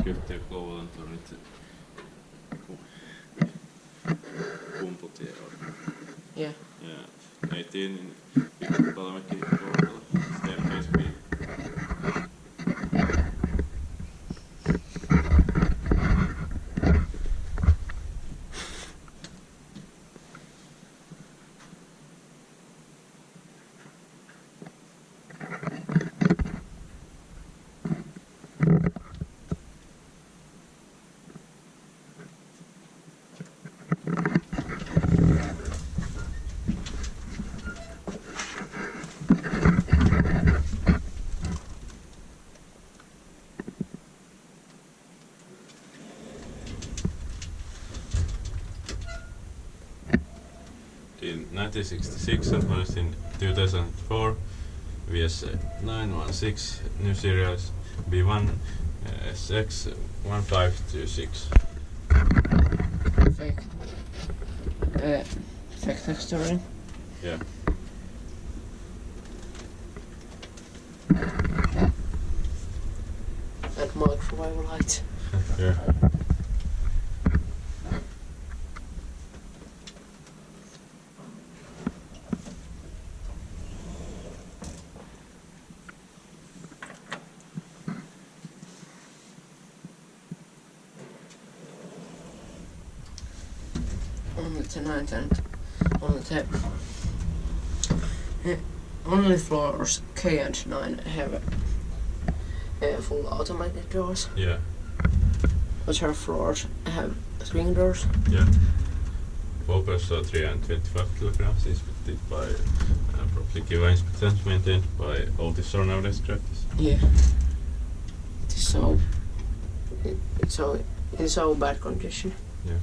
yhteen Kouvolan tornit. Kumputie on. Yeah. Ja 18 Pikku-Palomäki Kouvola. Staircase B. In 1966 and was in 2004 VS 916 new series B1 SX 1526. Fixtures. Yeah. And microwave lights. Yeah. Only tonight and only floors K and 9 have full automatic doors. Yeah. But her floors have swing doors. Yeah. Vopers are 325 kilograms, inspected by probably Kiwa inspectors, maintained by Otis or nowadays practice. Yeah. It's in so bad condition. Yeah.